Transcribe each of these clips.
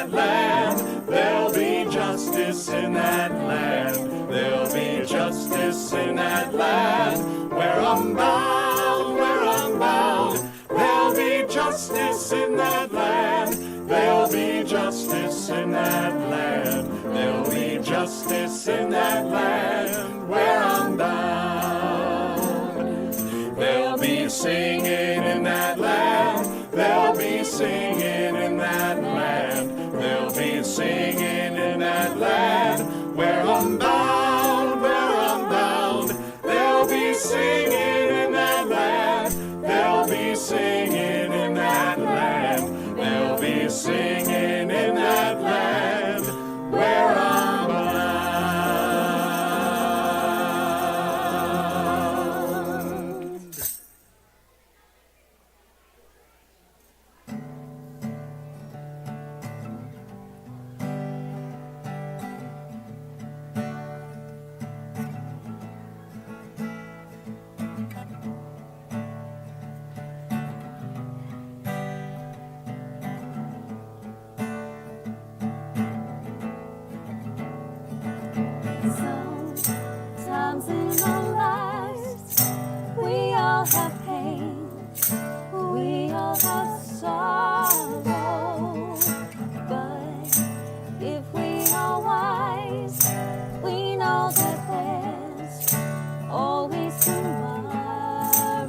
that land. There'll be justice in that land. There'll be justice in that land. Where I'm bound, where I'm bound. There'll be justice in that land. There'll be justice in that land. There'll be justice in that land where I'm bound. There'll be singing in that land. There'll be singing in that land. There'll be singing in that land where I'm bound, where I'm bound. There'll be singing in that land. There'll be singing in that land. There'll be singing in that land where I'm bound. Sometimes in our lives, we all have pain, we all have sorrow. But if we are wise, we know that there's always tomorrow.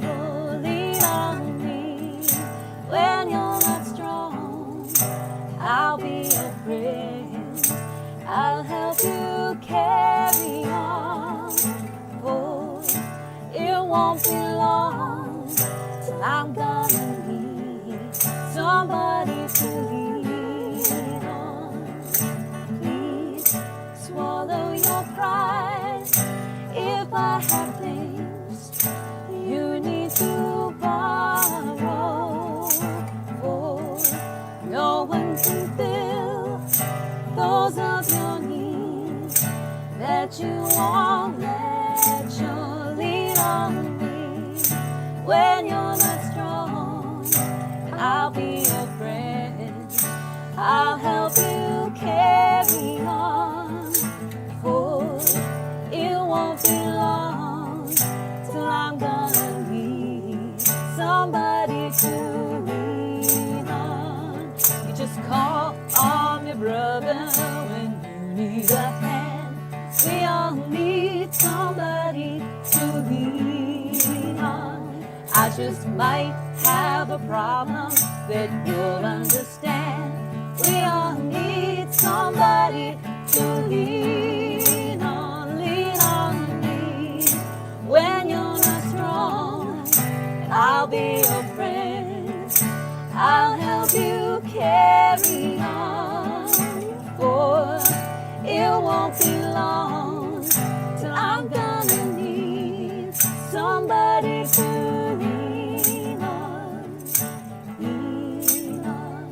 Lean on me when you're not strong. I'll be your friend. I'll help you carry on, for it won't be long till I'm gonna need somebody to lean on. Please swallow your pride if I have things you need to borrow, for no one can fill those of your needs that you won't let you lean on me when you're not strong. I'll be your friend. I'll help you carry on, for it won't be long till I'm gonna need somebody to lean on. You just call on your brother when you need a hand. We all need somebody to lean on. I just might have a problem that you'll understand. We all need somebody to lean on me when you're not strong. I'll be your friend. I'll help you carry on, for it won't be long till I'm gonna need somebody to lean on, lean on,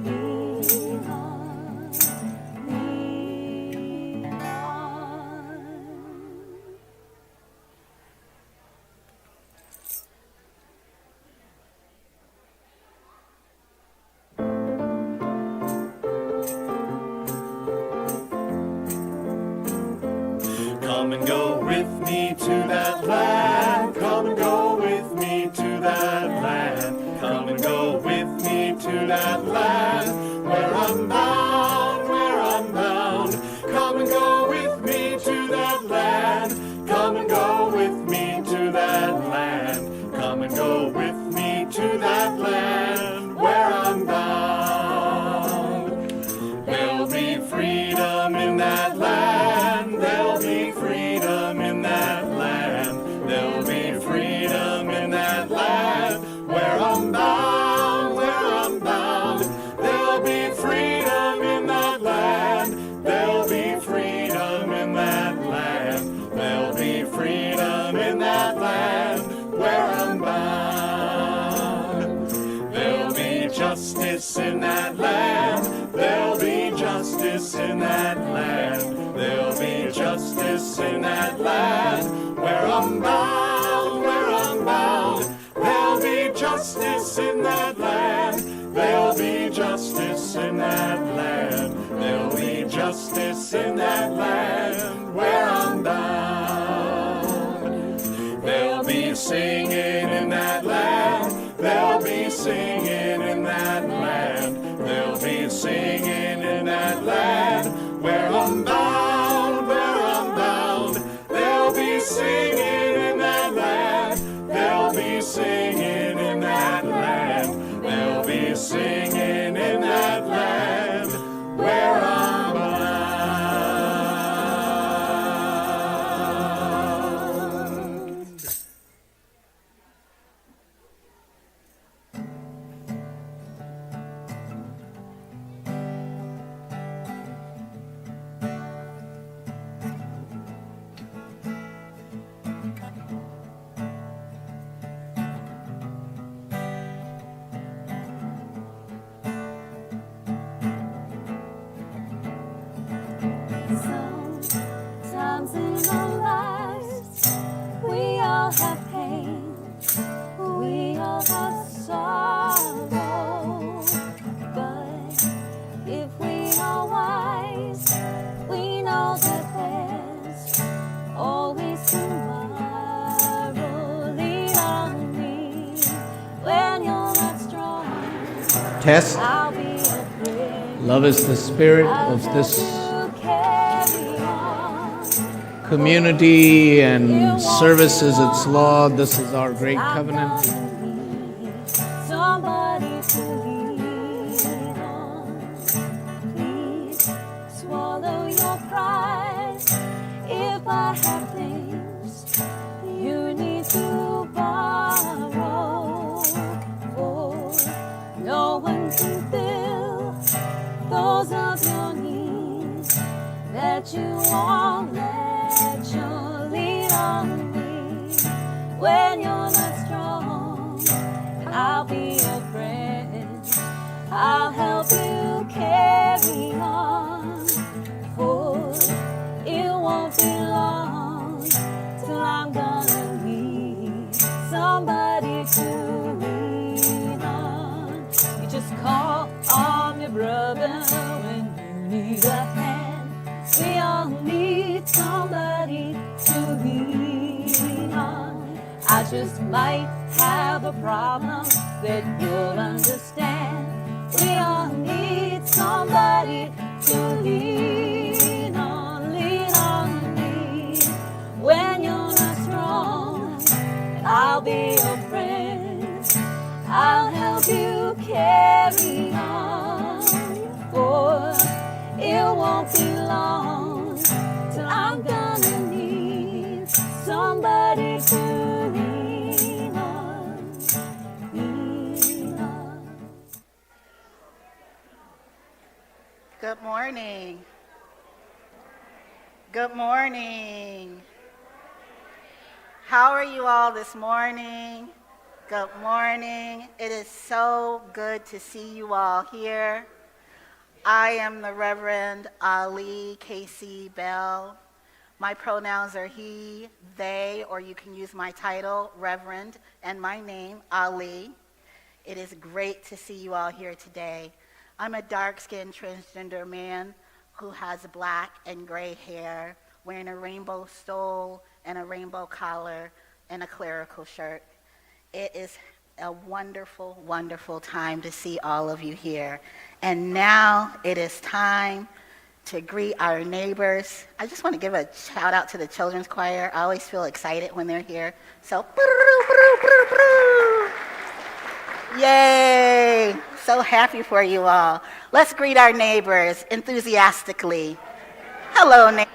lean on, lean on. Come and go with me to that land. Come and go with me to that land. Come and go with me to that land where I'm bound, where I'm bound. Come and go with me to that land. Come and go with me to that land. Come and go with me to that land where I'm bound. There'll be freedom in that land. There'll be freedom in that land. There'll be freedom in that land where I'm bound, where I'm bound. There'll be freedom in that land. There'll be freedom in that land. There'll be freedom in that land where I'm bound. There'll be justice in that land. There'll be justice in that land. There'll be justice in that land where I'm bound, where I'm bound. There'll be justice in that land. There'll be justice in that singing in that land. There'll be singing in that land. There'll be singing in that land. Where I'm bound, where I'm bound. There'll be singing in that land. There'll be singing in that land. There'll be singing in that land. Where I'm bound. Sometimes in our lives, we all have pain, we all have sorrow. But if we are wise, we know that there's always tomorrow. Lean on me when you're not strong. Test. I'll be a friend. Love is the spirit of this community, and service is its law. This is our great covenant. Somebody to lean on. Please swallow your pride. If I have things you need to borrow, for no one can fill those of your needs that you won't let you lean on me when you're not strong. I'll be your friend. I'll help you carry on, for it won't be long till I'm gonna need somebody to lean on. You just call on your brother when you need a hand. We all need somebody to lean on. I just might have a problem that you'll understand. We all need somebody to lean on me when you're not strong. I'll be your friend. I'll help you carry on, for it won't be long till I'm gonna need somebody to lean on, lean on. Good morning. Good morning. How are you all this morning? Good morning. It is so good to see you all here. I am the Reverend Ali Casey Bell. My pronouns are he, they, or you can use my title, Reverend, and my name, Ali. It is great to see you all here today. I'm a dark-skinned transgender man who has black and gray hair, wearing a rainbow stole and a rainbow collar and a clerical shirt. It is a wonderful, wonderful time to see all of you here. And now it is time to greet our neighbors. I just want to give a shout out to the children's choir. I always feel excited when they're here. So, yay! So happy for you all. Let's greet our neighbors enthusiastically. Hello, neighbors.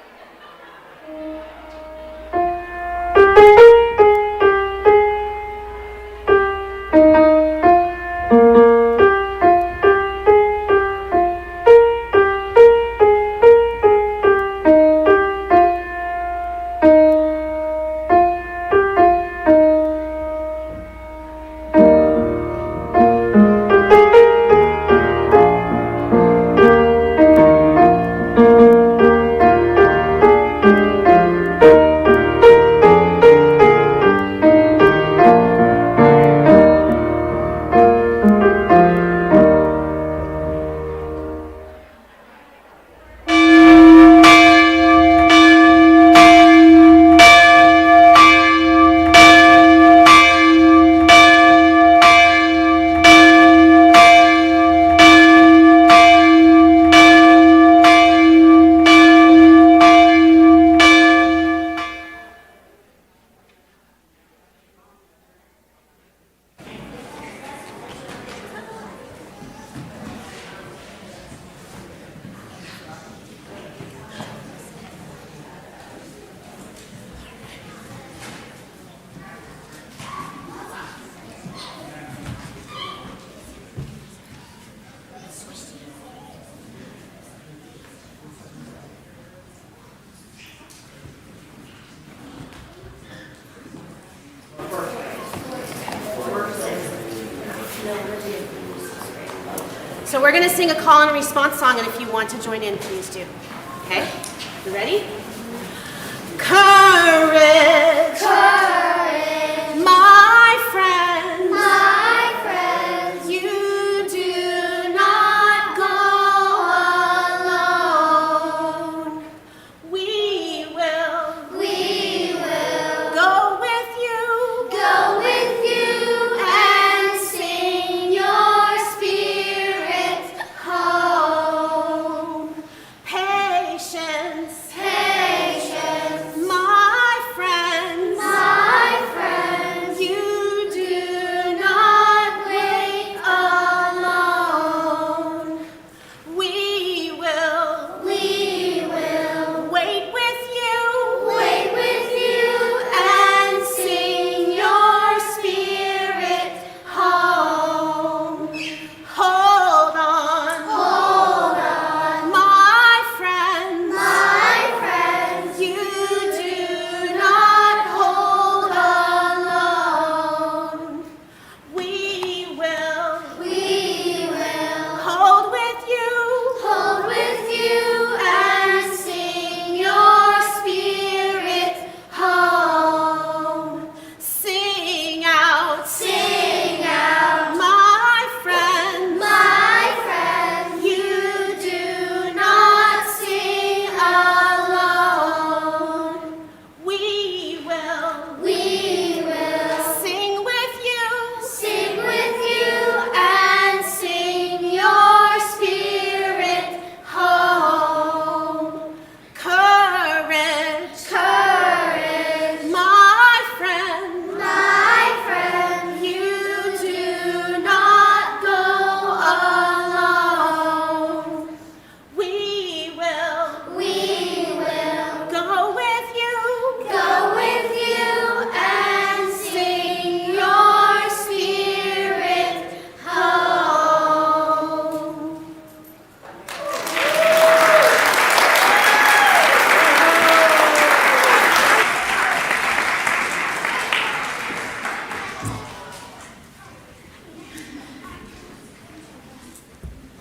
So we're going to sing a call and response song, and if you want to join in, please do. Okay? You ready? Courage, Courage, my friends, my friends, you do not go alone. We will go with you, and sing your spirit home. Patience, my friends, you do not wait alone. We will wait with you, and sing your spirit home. Hold on, my friends, you do not hold alone. We will hold with you, and sing your spirit home. Sing out, my friends, you do not sing alone. We will sing with you, and sing your spirit home. Courage, my friend, you do not go alone. We will go with you, and sing your spirit home.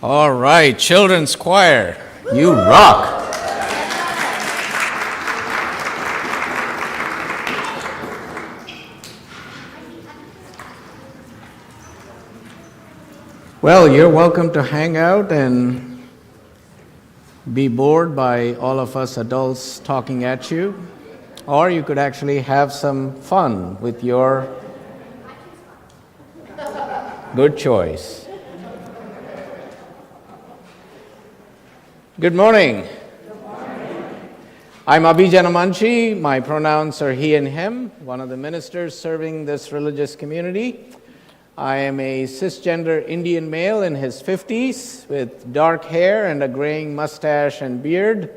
All right, children's choir, you rock. Well, you're welcome to hang out and be bored by all of us adults talking at you, or you could actually have some fun with your good choice. Good morning. I'm Abhi Janamanchi. My pronouns are he and him, one of the ministers serving this religious community. I am a cisgender Indian male in his 50s with dark hair and a graying mustache and beard.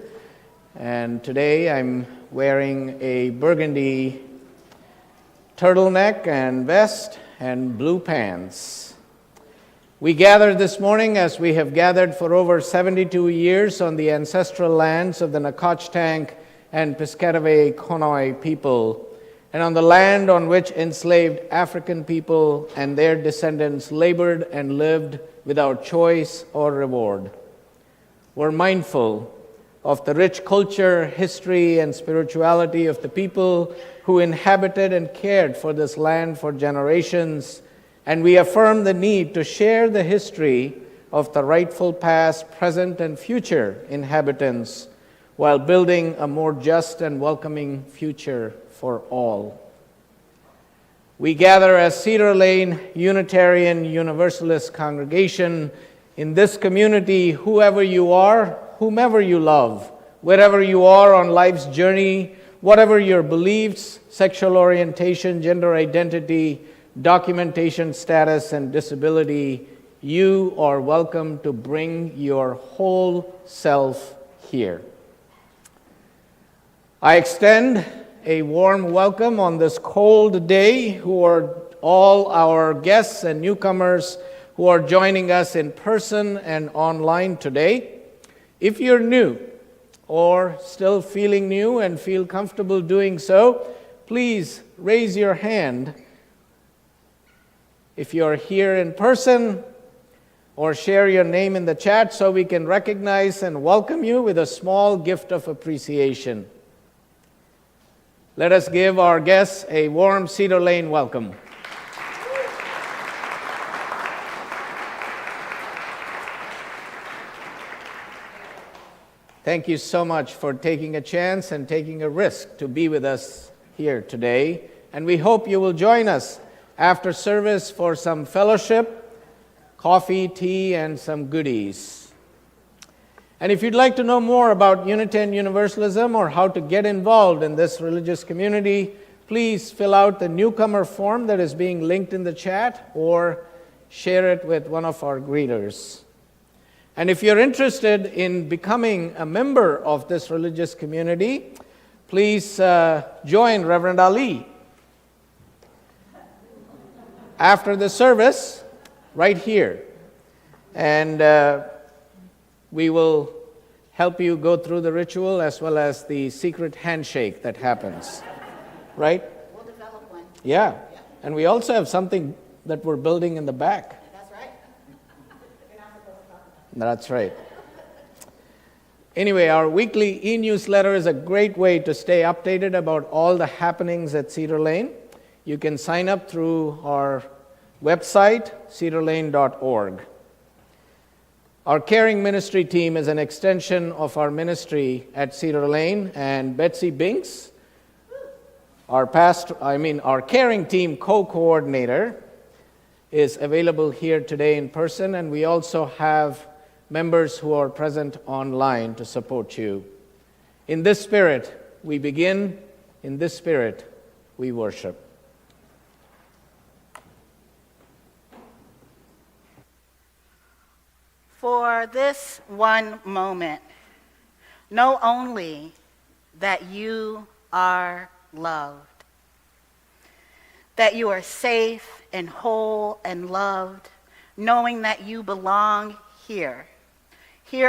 And today I'm wearing a burgundy turtleneck and vest and blue pants. We gathered this morning, as we have gathered for over 72 years, on the ancestral lands of the Nacotchtank and Piscataway Conoy people, and on the land on which enslaved African people and their descendants labored and lived without choice or reward. We're mindful of the rich culture, history, and spirituality of the people who inhabited and cared for this land for generations, and we affirm the need to share the history of the rightful past, present, and future inhabitants while building a more just and welcoming future for all. We gather as Cedar Lane Unitarian Universalist congregation in this community, whoever you are, whomever you love, wherever you are on life's journey, whatever your beliefs, sexual orientation, gender identity, documentation status, and disability, you are welcome to bring your whole self here. I extend a warm welcome on this cold day who are all our guests and newcomers who are joining us in person and online today. If you're new or still feeling new and feel comfortable doing so, please raise your hand. If you're here in person, or share your name in the chat so we can recognize and welcome you with a small gift of appreciation. Let us give our guests a warm Cedar Lane welcome. Thank you so much for taking a chance and taking a risk to be with us here today. And we hope you will join us after service for some fellowship, coffee, tea, and some goodies. And if you'd like to know more about Unitarian Universalism or how to get involved in this religious community, please fill out the newcomer form that is being linked in the chat or share it with one of our greeters. And if you're interested in becoming a member of this religious community, please join Reverend Ali after the service right here. And we will help you go through the ritual as well as the secret handshake that happens. Right? We'll develop one. Yeah. And we also have something that we're building in the back. That's right. Anyway, our weekly e-newsletter is a great way to stay updated about all the happenings at Cedar Lane. You can sign up through our website, cedarlane.org. Our caring ministry team is an extension of our ministry at Cedar Lane, and Betsy Binks, our caring team co-coordinator, is available here today in person, and we also have members who are present online to support you. In this spirit, we begin. In this spirit, we worship. For this one moment, know only that you are loved, that you are safe and whole and loved, knowing that you belong here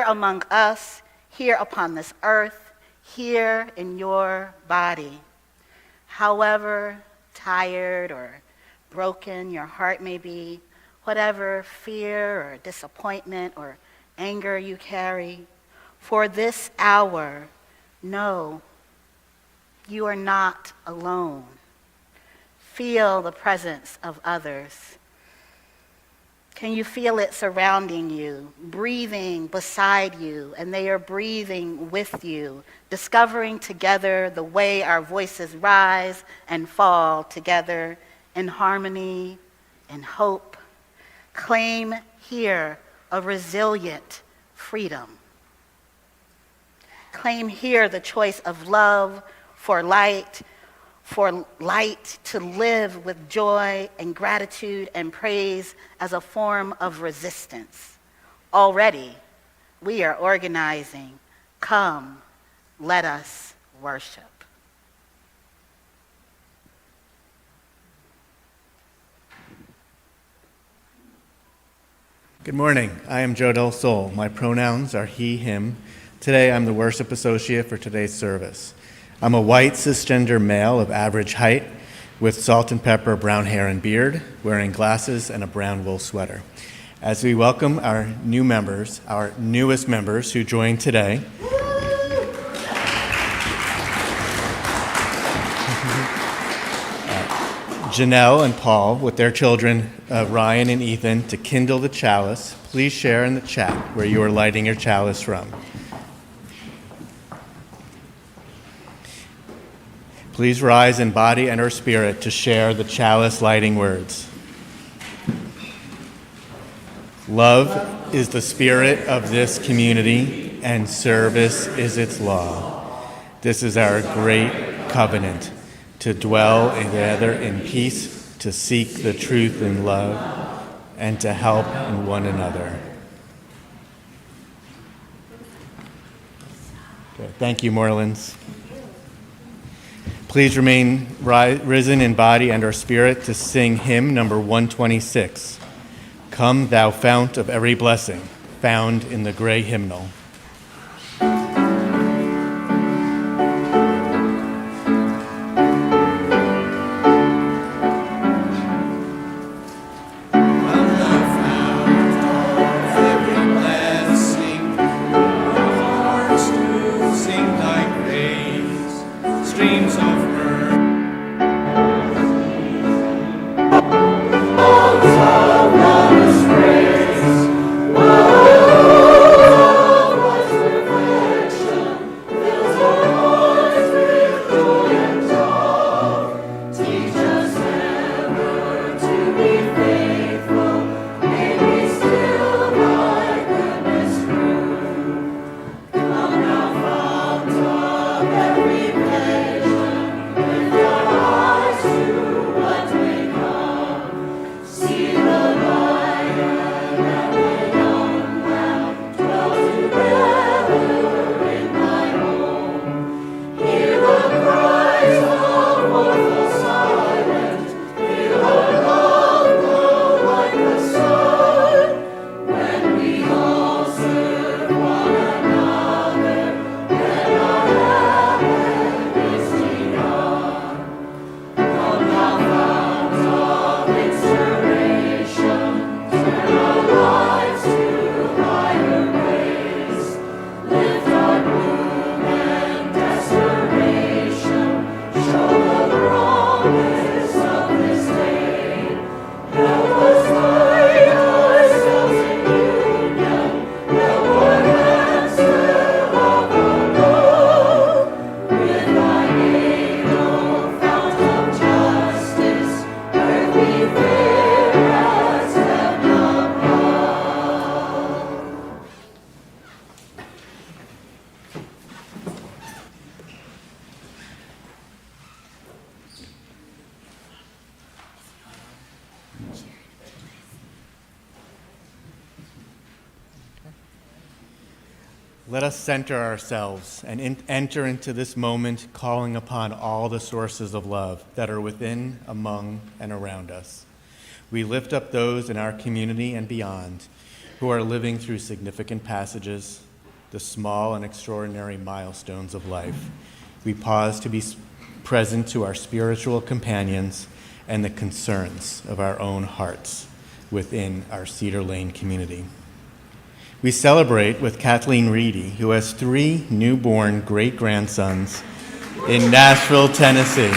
among us, here upon this earth, here in your body. However tired or broken your heart may be, whatever fear or disappointment or anger you carry, for this hour, know you are not alone. Feel the presence of others. Can you feel it surrounding you, breathing beside you, and they are breathing with you, discovering together the way our voices rise and fall together in harmony and hope. Claim here a resilient freedom. Claim here the choice of love for light to live with joy and gratitude and praise as a form of resistance. Already, we are organizing. Come, let us worship. Good morning. I am Joe Del Sol. My pronouns are he, him. Today, I'm the worship associate for today's service. I'm a white cisgender male of average height with salt and pepper brown hair and beard, wearing glasses and a brown wool sweater. As we welcome our new members, our newest members who joined today, Janelle and Paul with their children, Ryan and Ethan, to kindle the chalice. Please share in the chat where you are lighting your chalice from. Please rise in body and or spirit to share the chalice lighting words. Love is the spirit of this community, and service is its law. This is our great covenant, to dwell together in peace, to seek the truth in love, and to help in one another. Okay, thank you, Morelands. Please remain risen in body and our spirit to sing hymn number 126, Come Thou Fount of Every Blessing, found in the gray hymnal. Come thou fount of Let us center ourselves and enter into this moment calling upon all the sources of love that are within, among, and around us. We lift up those in our community and beyond who are living through significant passages, the small and extraordinary milestones of life. We pause to be present to our spiritual companions and the concerns of our own hearts within our Cedar Lane community. We celebrate with Kathleen Reedy, who has 3 newborn great-grandsons in Nashville, Tennessee,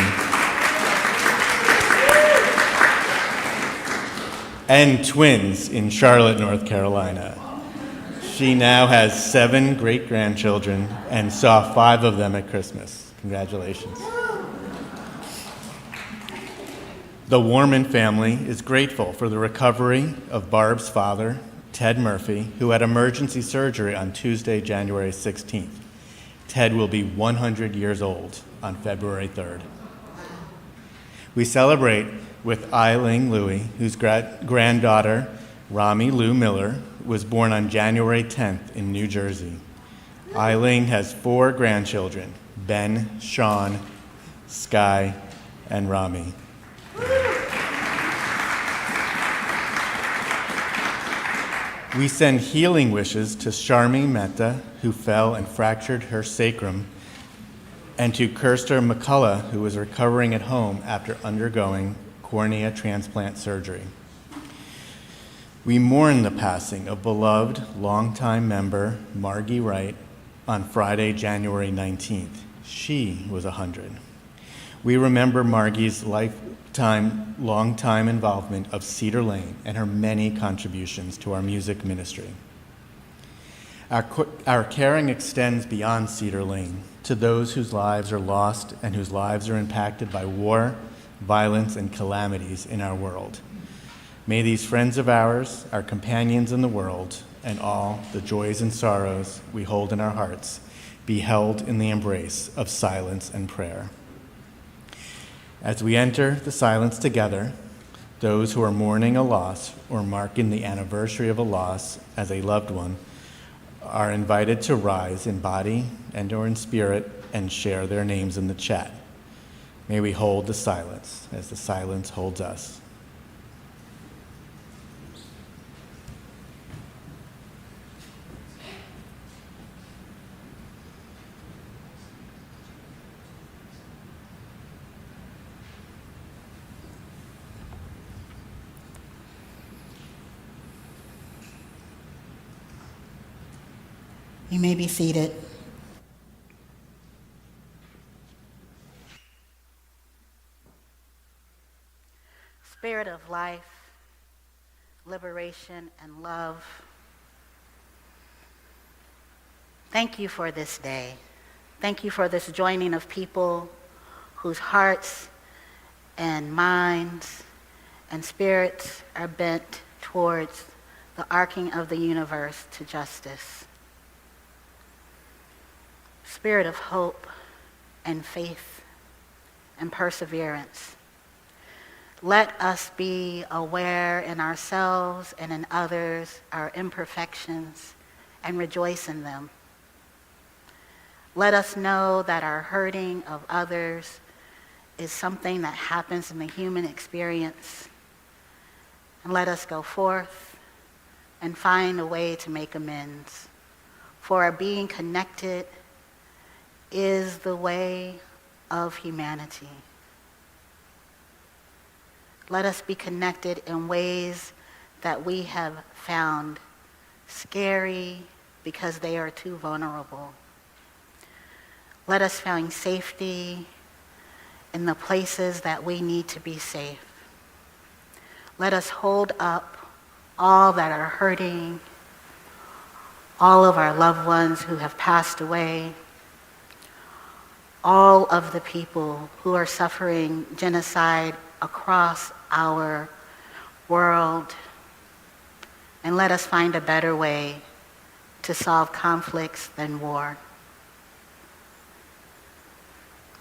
and twins in Charlotte, North Carolina. She now has 7 great-grandchildren and saw 5 of them at Christmas. Congratulations. The Warman family is grateful for the recovery of Barb's father, Ted Murphy, who had emergency surgery on Tuesday, January 16th. Ted will be 100 years old on February 3rd. We celebrate with Eiling Louie, whose granddaughter, Rami Lou Miller, was born on January 10th in New Jersey. Eiling has 4 grandchildren, Ben, Sean, Sky, and Rami. We send healing wishes to Sharmi Mehta, who fell and fractured her sacrum, and to Kirster McCullough, who is recovering at home after undergoing cornea transplant surgery. We mourn the passing of beloved longtime member Margie Wright on Friday, January 19th. She was 100. We remember Margie's long-time involvement of Cedar Lane and her many contributions to our music ministry. Our caring extends beyond Cedar Lane to those whose lives are lost and whose lives are impacted by war, violence, and calamities in our world. May these friends of ours, our companions in the world, and all the joys and sorrows we hold in our hearts be held in the embrace of silence and prayer. As we enter the silence together, those who are mourning a loss or marking the anniversary of a loss as a loved one are invited to rise in body and or in spirit and share their names in the chat. May we hold the silence as the silence holds us. You may be seated. Spirit of life, liberation, and love, thank you for this day. Thank you for this joining of people whose hearts and minds and spirits are bent towards the arcing of the universe to justice. Spirit of hope and faith and perseverance. Let us be aware in ourselves and in others, our imperfections, and rejoice in them. Let us know that our hurting of others is something that happens in the human experience. And let us go forth and find a way to make amends. For our being connected is the way of humanity. Let us be connected in ways that we have found scary because they are too vulnerable. Let us find safety in the places that we need to be safe. Let us hold up all that are hurting, all of our loved ones who have passed away, all of the people who are suffering genocide across our world, and let us find a better way to solve conflicts than war.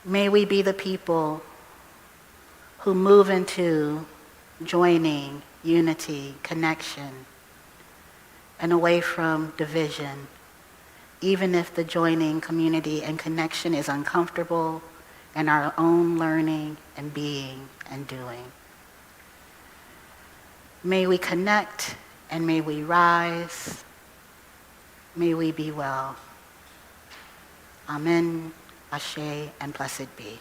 May we be the people who move into joining, unity, connection, and away from division, even if the joining, community, and connection is uncomfortable in our own learning and being and doing. May we connect and may we rise. May we be well. Amen, Ashe, and blessed be.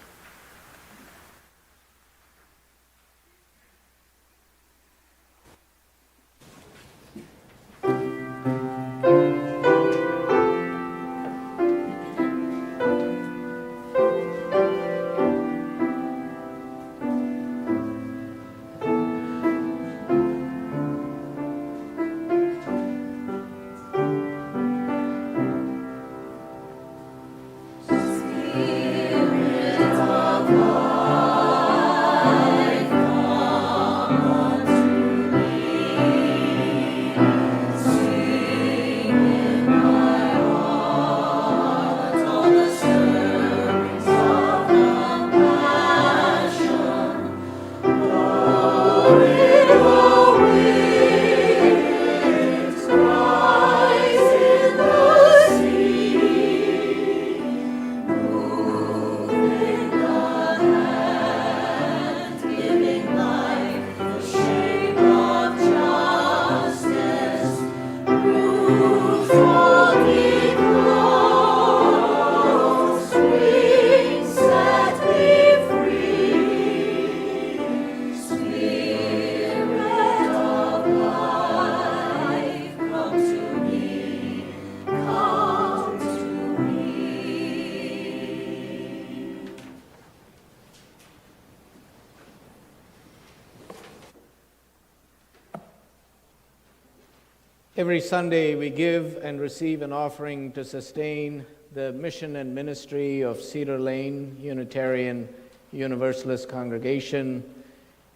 Every Sunday, we give and receive an offering to sustain the mission and ministry of Cedar Lane Unitarian Universalist Congregation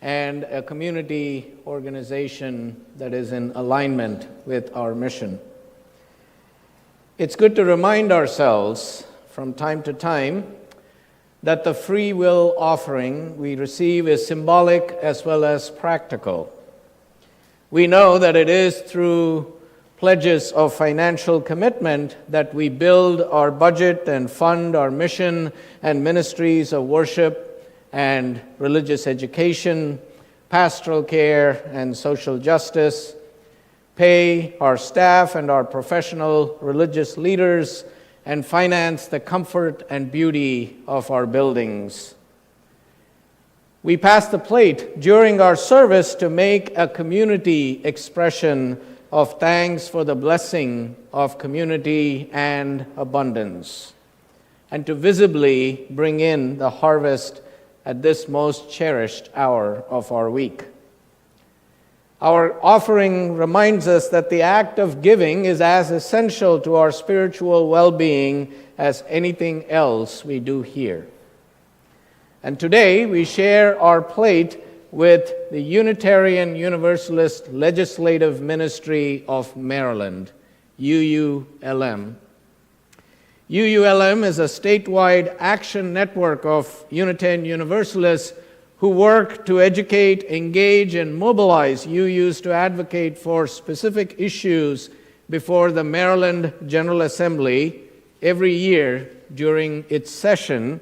and a community organization that is in alignment with our mission. It's good to remind ourselves from time to time that the free will offering we receive is symbolic as well as practical. We know that it is through pledges of financial commitment that we build our budget and fund our mission and ministries of worship and religious education, pastoral care and social justice, pay our staff and our professional religious leaders, and finance the comfort and beauty of our buildings. We pass the plate during our service to make a community expression of thanks for the blessing of community and abundance, and to visibly bring in the harvest at this most cherished hour of our week. Our offering reminds us that the act of giving is as essential to our spiritual well-being as anything else we do here. And today we share our plate with the Unitarian Universalist Legislative Ministry of Maryland, UULM. UULM is a statewide action network of Unitarian Universalists who work to educate, engage, and mobilize UUs to advocate for specific issues before the Maryland General Assembly every year during its session,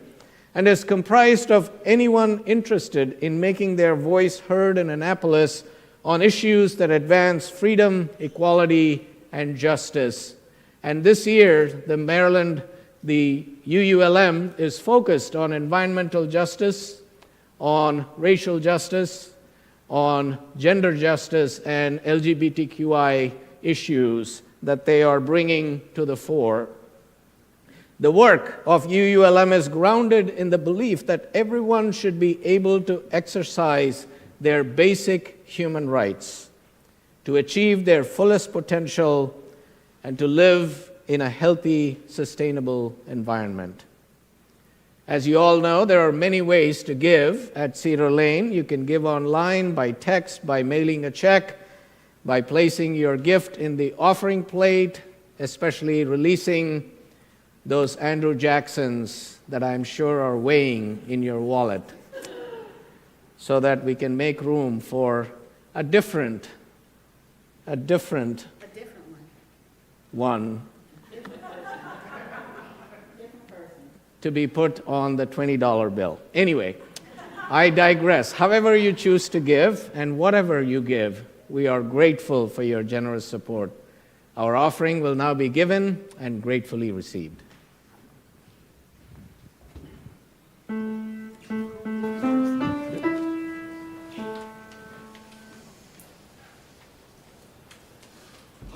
and is comprised of anyone interested in making their voice heard in Annapolis on issues that advance freedom, equality, and justice. And this year, the UULM is focused on environmental justice, on racial justice, on gender justice, and LGBTQI issues that they are bringing to the fore. The work of UULM is grounded in the belief that everyone should be able to exercise their basic human rights, to achieve their fullest potential, and to live in a healthy, sustainable environment. As you all know, there are many ways to give at Cedar Lane. You can give online, by text, by mailing a check, by placing your gift in the offering plate, especially releasing those Andrew Jacksons that I'm sure are weighing in your wallet. so that we can make room for a different one to be put on the $20 bill. Anyway, I digress. However you choose to give and whatever you give, we are grateful for your generous support. Our offering will now be given and gratefully received.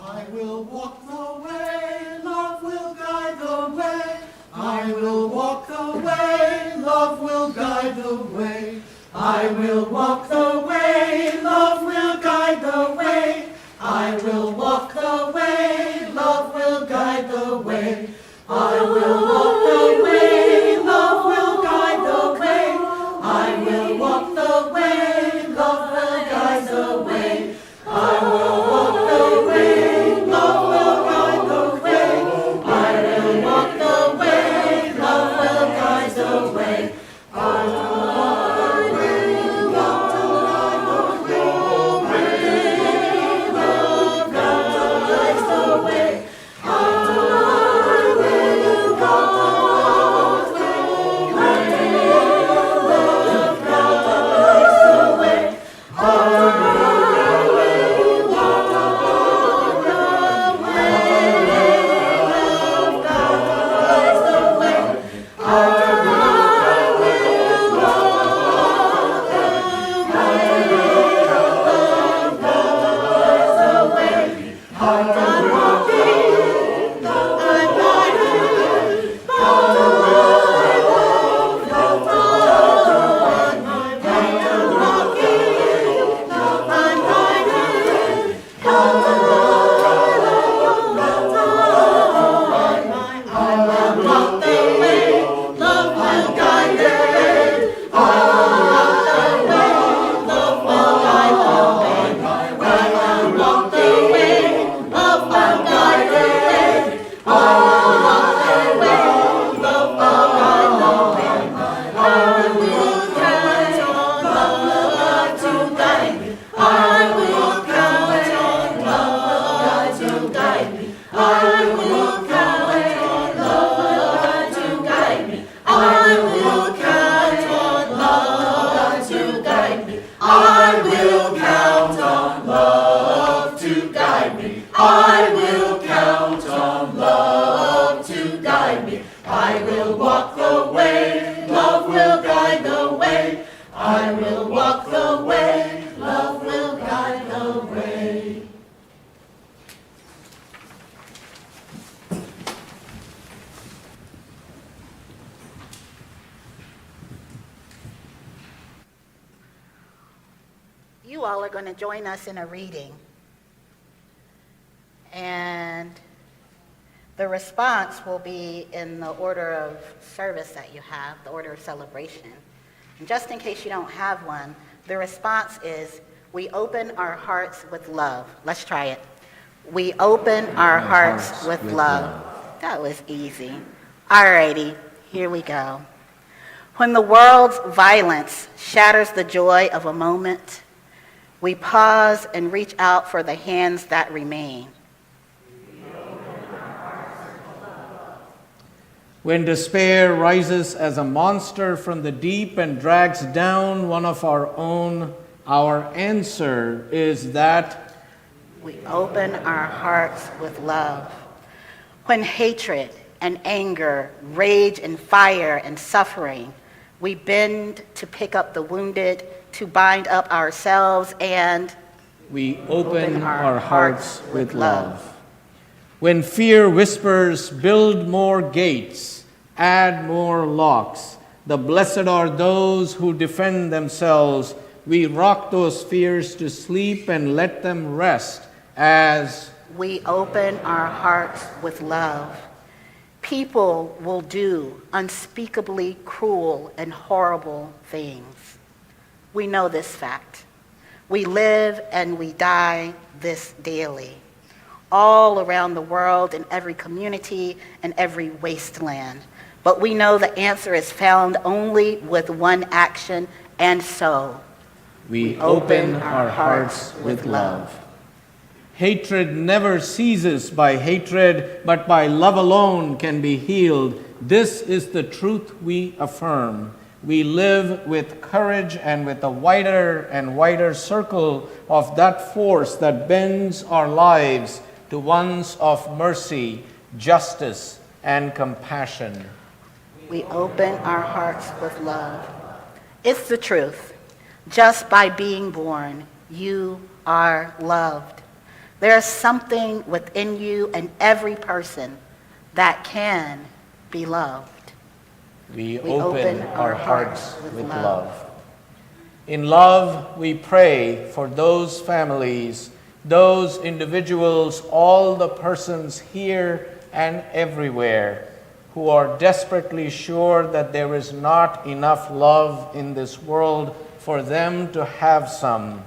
I will walk the way, love will guide the way. I will walk the way, love will guide the way. I will walk the way, love will guide the way. I will walk the way, love will guide the way. I will walk the way, love will guide the way. I will walk the way, love will guide the way. I will walk the way, love will guide the way. I will walk the way, love will guide the way. I will walk the way, love will guide the way. Love guides the way. I will walk the way, love guides the way. You all are going to join us in a reading. And the response will be in the order of service that you have, the order of celebration. And just in case you don't have one, the response is, we open our hearts with love. Let's try it. We open our hearts with love. That was easy. Alrighty, here we go. When the world's violence shatters the joy of a moment, we pause and reach out for the hands that remain. When despair rises as a monster from the deep and drags down one of our own, our answer is that we open our hearts with love. When hatred and anger, rage and fire and suffering, we bend to pick up the wounded, to bind up ourselves, and we open our hearts with love. When fear whispers, build more gates, add more locks, the blessed are those who defend themselves, we rock those fears to sleep and let them rest as we open our hearts with love. People will do unspeakably cruel and horrible things. We know this fact. We live and we die this daily, all around the world, in every community and every wasteland. But we know the answer is found only with one action, and so we open our hearts with love. Hatred never ceases by hatred, but by love alone can be healed. This is the truth we affirm. We live with courage and with a wider and wider circle of that force that bends our lives to ones of mercy, justice, and compassion. We open our hearts with love. It's the truth. Just by being born, you are loved. There's something within you and every person that can be loved. We open our hearts with love. In love, we pray for those families, those individuals, all the persons here and everywhere who are desperately sure that there is not enough love in this world for them to have some,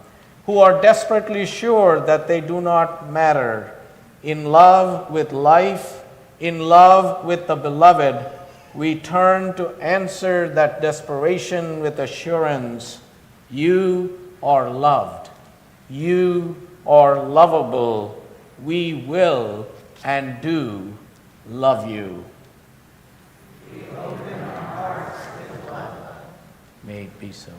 who are desperately sure that they do not matter. In love with life, in love with the beloved, we turn to answer that desperation with assurance. You are loved. You are lovable. We will and do love you. We open our hearts with love. May it be so.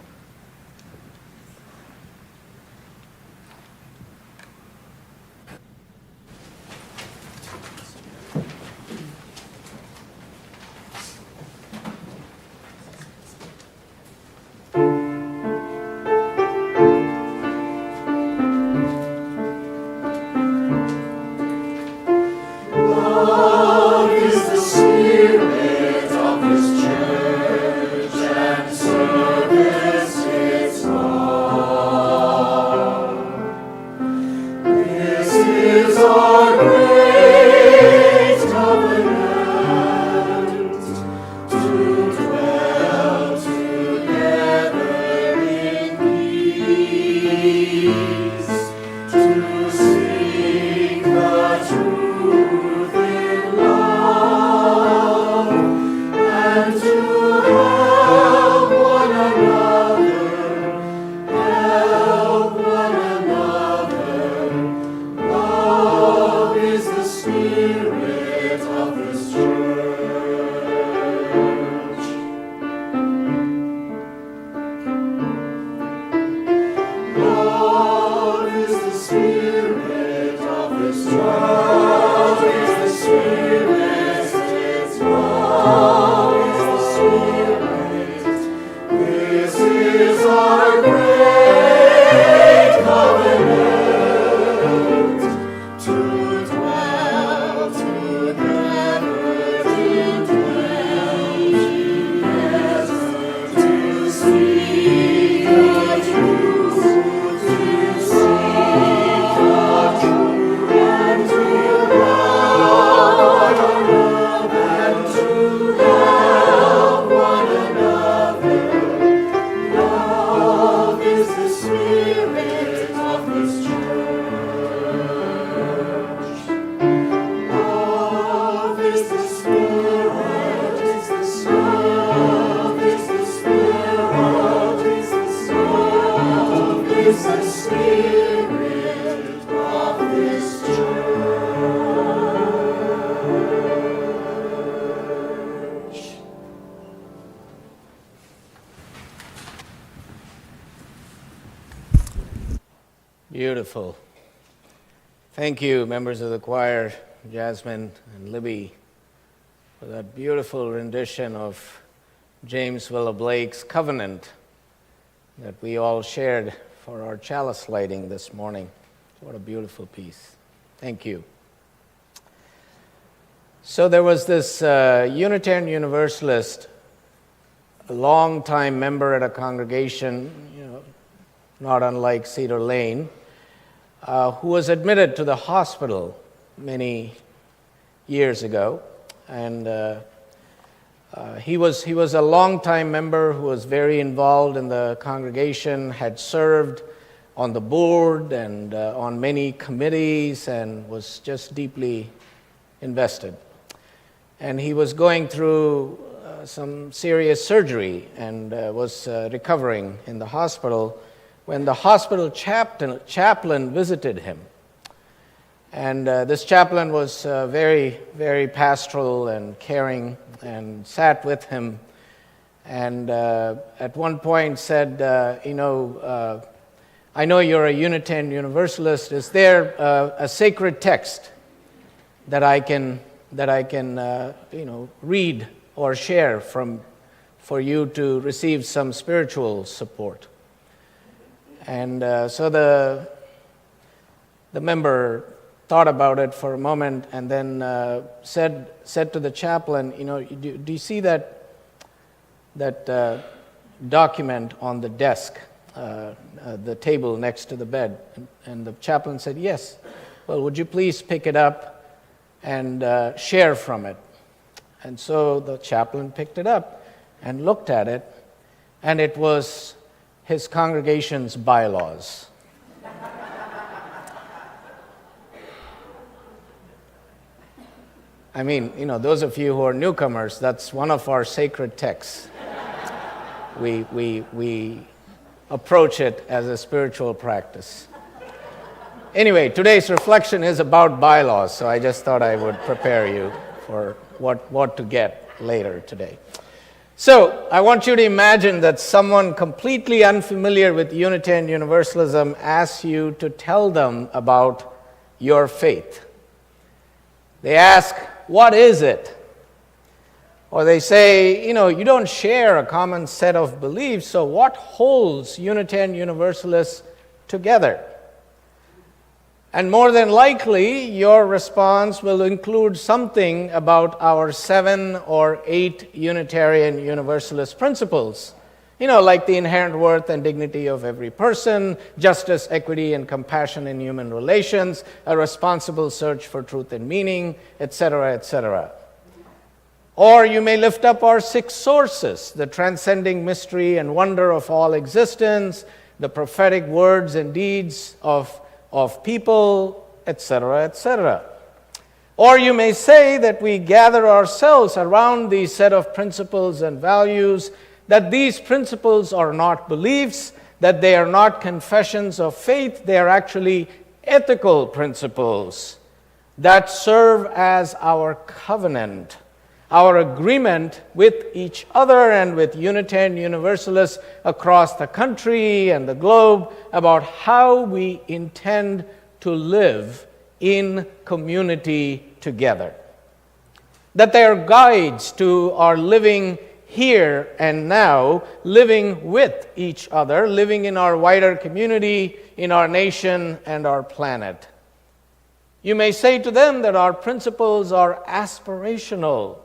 Beautiful. Thank you, members of the choir, Jasmine and Libby, for that beautiful rendition of James Vila Blake's Covenant that we all shared for our chalice lighting this morning. What a beautiful piece. Thank you. So there was this Unitarian Universalist, a long-time member at a congregation, not unlike Cedar Lane, who was admitted to the hospital many years ago. And he was a long-time member who was very involved in the congregation, had served on the board and on many committees, and was just deeply invested. And he was going through some serious surgery and was recovering in the hospital when the hospital chaplain visited him. And this chaplain was very, very pastoral and caring and sat with him and at one point said, I know you're a Unitarian Universalist. Is there a sacred text that I can read or share for you to receive some spiritual support? And so the member thought about it for a moment and then said to the chaplain, do you see that document on the desk, the table next to the bed? And the chaplain said, yes. Well, would you please pick it up and share from it? And so the chaplain picked it up and looked at it, and it was his congregation's bylaws. I mean, those of you who are newcomers, that's one of our sacred texts. We approach it as a spiritual practice. Anyway, today's reflection is about bylaws, so I just thought I would prepare you for what to get later today. So, I want you to imagine that someone completely unfamiliar with Unitarian Universalism asks you to tell them about your faith. They ask, what is it? Or they say, you don't share a common set of beliefs, so what holds Unitarian Universalists together? And more than likely, your response will include something about our 7 or 8 Unitarian Universalist principles. Like the inherent worth and dignity of every person, justice, equity, and compassion in human relations, a responsible search for truth and meaning, etc., etc. Or you may lift up our 6 sources, the transcending mystery and wonder of all existence, the prophetic words and deeds of people, etc., etc. Or you may say that we gather ourselves around these set of principles and values, that these principles are not beliefs, that they are not confessions of faith, they are actually ethical principles that serve as our covenant, our agreement with each other and with Unitarian Universalists across the country and the globe about how we intend to live in community together. That they are guides to our living here and now, living with each other, living in our wider community, in our nation and our planet. You may say to them that our principles are aspirational,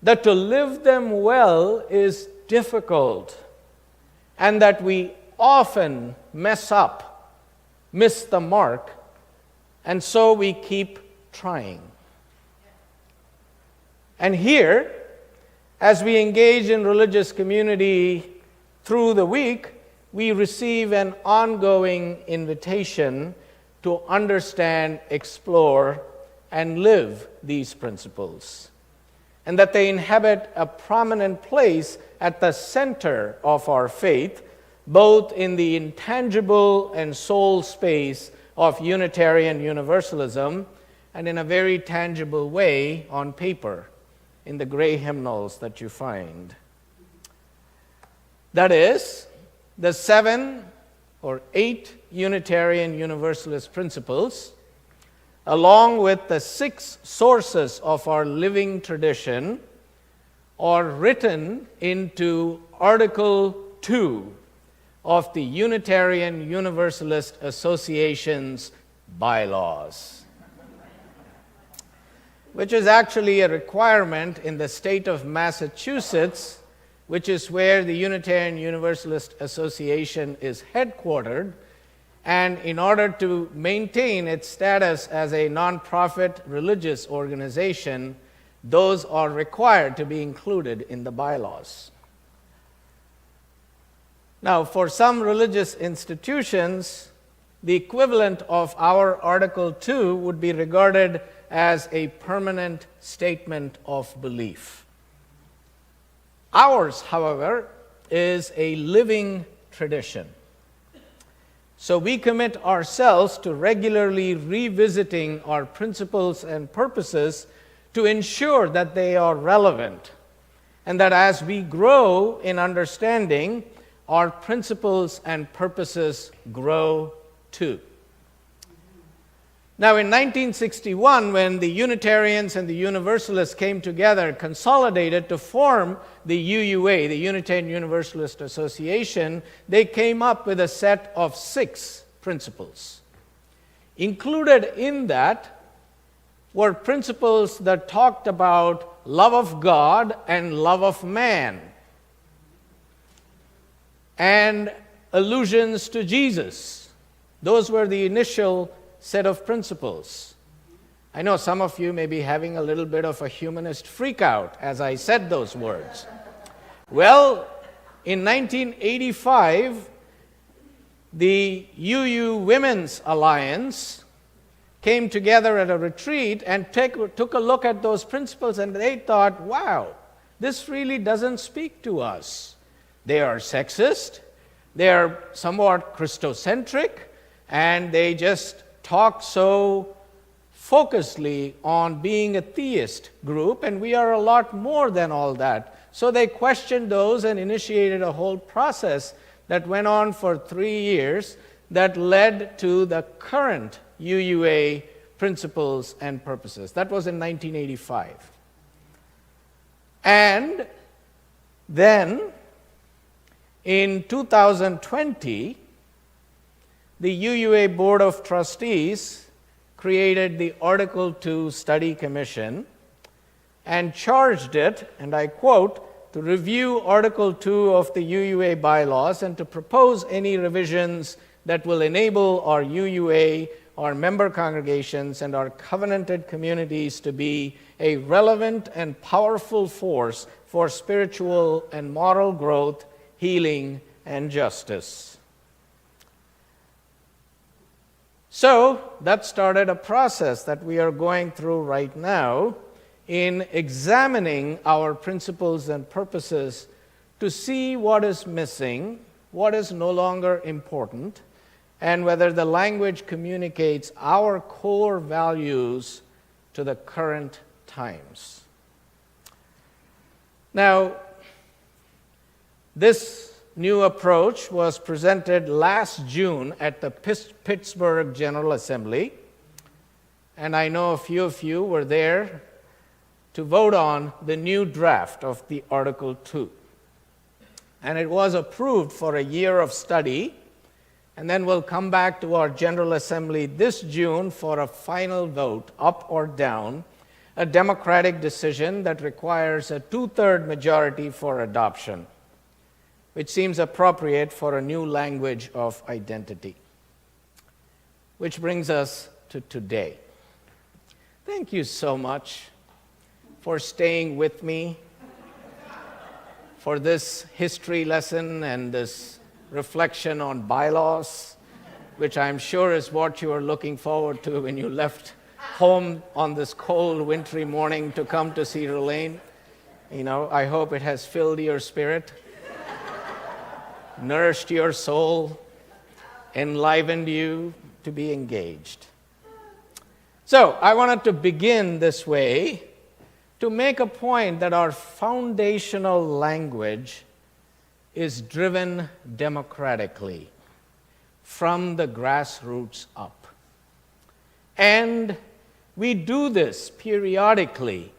that to live them well is difficult, and that we often mess up, miss the mark, and so we keep trying. And here, as we engage in religious community through the week, we receive an ongoing invitation to understand, explore, and live these principles, and that they inhabit a prominent place at the center of our faith, both in the intangible and soul space of Unitarian Universalism, and in a very tangible way on paper, in the gray hymnals that you find. That is, the 7 or 8 Unitarian Universalist principles, along with the 6 sources of our living tradition, are written into Article 2 of the Unitarian Universalist Association's bylaws, which is actually a requirement in the state of Massachusetts, which is where the Unitarian Universalist Association is headquartered. And in order to maintain its status as a nonprofit religious organization, those are required to be included in the bylaws. Now, for some religious institutions, the equivalent of our Article 2 would be regarded as a permanent statement of belief. Ours, however, is a living tradition. So we commit ourselves to regularly revisiting our principles and purposes to ensure that they are relevant, and that as we grow in understanding, our principles and purposes grow too. Now, in 1961, when the Unitarians and the Universalists came together, consolidated to form the UUA, the Unitarian Universalist Association, they came up with a set of 6 principles. Included in that were principles that talked about love of God and love of man, and allusions to Jesus. Those were the initial set of principles. I know some of you may be having a little bit of a humanist freak out as I said those words. Well, in 1985, the UU Women's Alliance came together at a retreat and took a look at those principles, and they thought, wow, this really doesn't speak to us. They are sexist, they are somewhat Christocentric, and they just talk so focusedly on being a theist group, and we are a lot more than all that. So they questioned those and initiated a whole process that went on for 3 years that led to the current UUA principles and purposes. That was in 1985. And then in 2020, the UUA Board of Trustees created the Article 2 Study Commission and charged it, and I quote, to review Article 2 of the UUA bylaws and to propose any revisions that will enable our UUA, our member congregations, and our covenanted communities to be a relevant and powerful force for spiritual and moral growth, healing, and justice. So that started a process that we are going through right now in examining our principles and purposes to see what is missing, what is no longer important, and whether the language communicates our core values to the current times. Now, this new approach was presented last June at the Pittsburgh General Assembly, and I know a few of you were there to vote on the new draft of the Article 2. And it was approved for a year of study, and then we'll come back to our General Assembly this June for a final vote, up or down, a democratic decision that requires a 2/3 majority for adoption, which seems appropriate for a new language of identity. Which brings us to today. Thank you so much for staying with me for this history lesson and this reflection on bylaws, which I'm sure is what you are looking forward to when you left home on this cold, wintry morning to come to Cedar Lane. I hope it has filled your spirit, nourished your soul, enlivened you to be engaged. So I wanted to begin this way to make a point that our foundational language is driven democratically from the grassroots up. And we do this periodically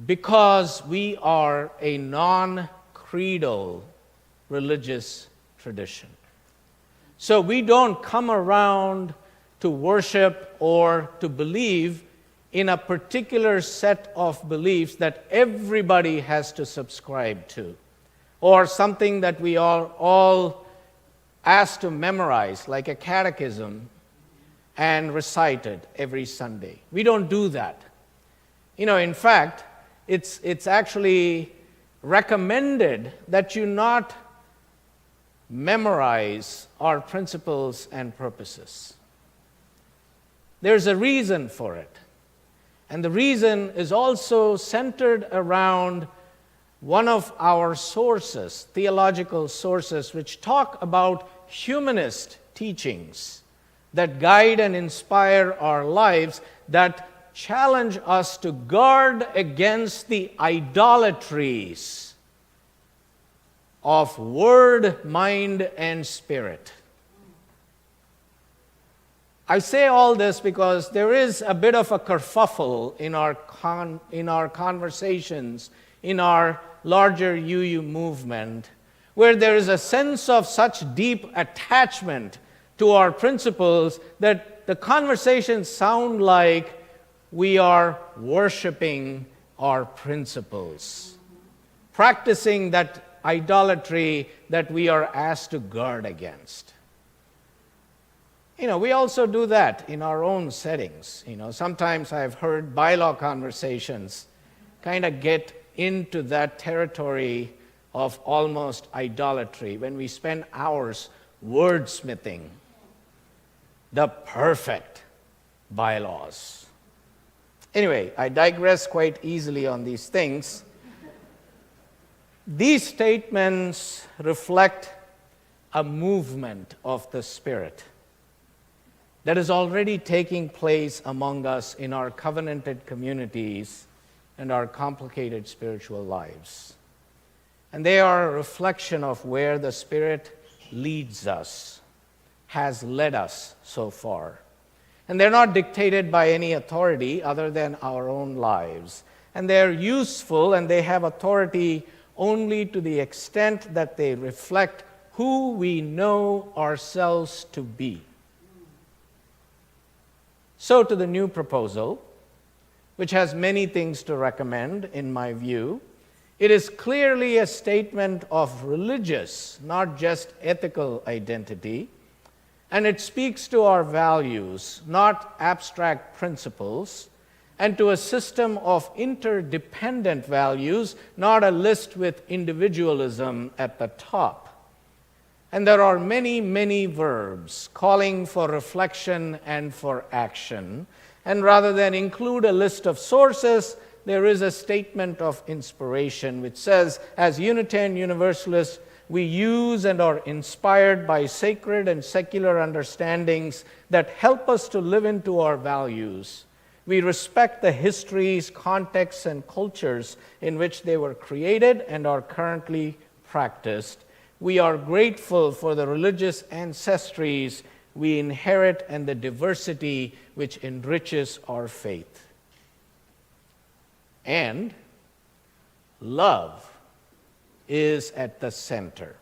because we are a non-creedal religious tradition. So we don't come around to worship or to believe in a particular set of beliefs that everybody has to subscribe to, or something that we are all asked to memorize, like a catechism, and recite it every Sunday. We don't do that. In fact, it's actually recommended that you not memorize our principles and purposes. There's a reason for it. And the reason is also centered around one of our sources, theological sources, which talk about humanist teachings that guide and inspire our lives, that challenge us to guard against the idolatries of word, mind, and spirit. I say all this because there is a bit of a kerfuffle in our conversations, in our larger UU movement, where there is a sense of such deep attachment to our principles that the conversations sound like we are worshiping our principles, practicing that idolatry that we are asked to guard against. We also do that in our own settings. Sometimes I've heard bylaw conversations kind of get into that territory of almost idolatry when we spend hours wordsmithing the perfect bylaws. Anyway, I digress quite easily on these things. These statements reflect a movement of the Spirit that is already taking place among us in our covenanted communities and our complicated spiritual lives. And they are a reflection of where the Spirit leads us, has led us so far. And they're not dictated by any authority other than our own lives. And they're useful and they have authority only to the extent that they reflect who we know ourselves to be. So to the new proposal, which has many things to recommend in my view, it is clearly a statement of religious, not just ethical identity, and it speaks to our values, not abstract principles, and to a system of interdependent values, not a list with individualism at the top. And there are many, many verbs calling for reflection and for action. And rather than include a list of sources, there is a statement of inspiration which says, as Unitarian Universalists, we use and are inspired by sacred and secular understandings that help us to live into our values. We respect the histories, contexts, and cultures in which they were created and are currently practiced. We are grateful for the religious ancestries we inherit and the diversity which enriches our faith. And love is at the center.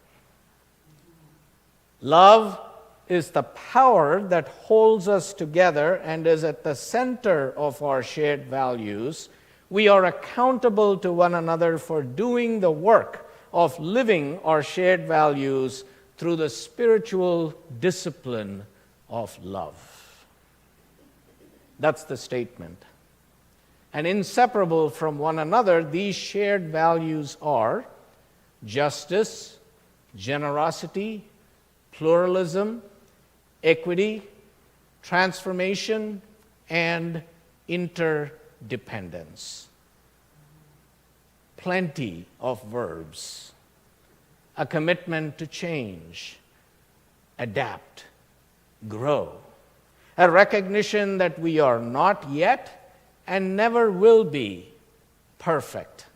Love is the power that holds us together and is at the center of our shared values. We are accountable to one another for doing the work of living our shared values through the spiritual discipline of love. That's the statement. And inseparable from one another, these shared values are justice, generosity, pluralism, equity, transformation, and interdependence. Plenty of verbs, a commitment to change, adapt, grow, a recognition that we are not yet and never will be perfect.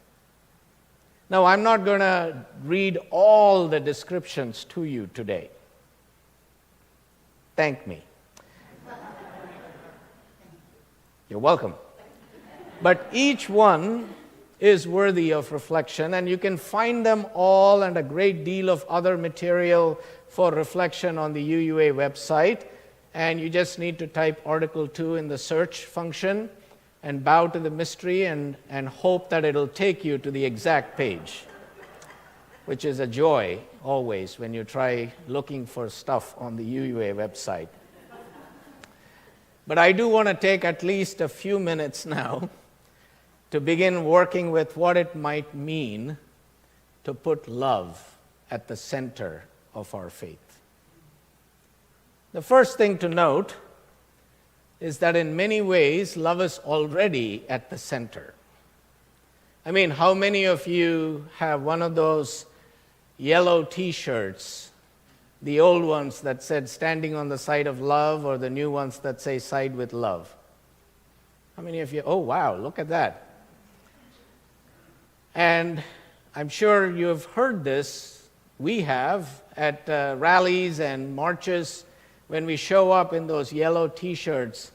Now, I'm not going to read all the descriptions to you today. Thank me. You're welcome. But each one is worthy of reflection, and you can find them all and a great deal of other material for reflection on the UUA website. And you just need to type Article 2 in the search function and bow to the mystery and hope that it'll take you to the exact page, which is a joy always when you try looking for stuff on the UUA website. But I do want to take at least a few minutes now to begin working with what it might mean to put love at the center of our faith. The first thing to note is that in many ways, love is already at the center. I mean, how many of you have one of those yellow t-shirts The old ones that said standing on the side of love, or the new ones that say side with love? How many of you? Oh, wow, look at that. And I'm sure you have heard this. We have at rallies and marches when we show up in those yellow T-shirts.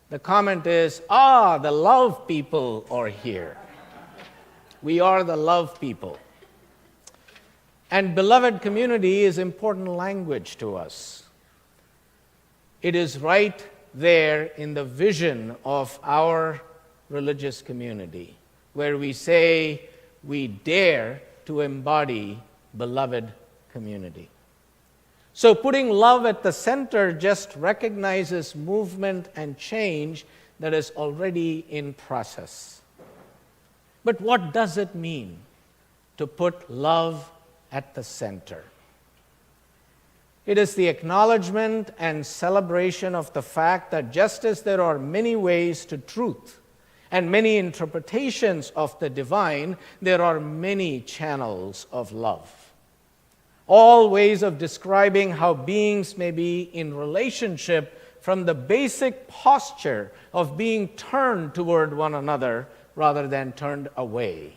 The comment is, the love people are here. We are the love people. And beloved community is important language to us. It is right there in the vision of our religious community, where we say we dare to embody beloved community. So putting love at the center just recognizes movement and change that is already in process. But what does it mean to put love at the center? It is the acknowledgement and celebration of the fact that just as there are many ways to truth and many interpretations of the divine, there are many channels of love. All ways of describing how beings may be in relationship from the basic posture of being turned toward one another rather than turned away.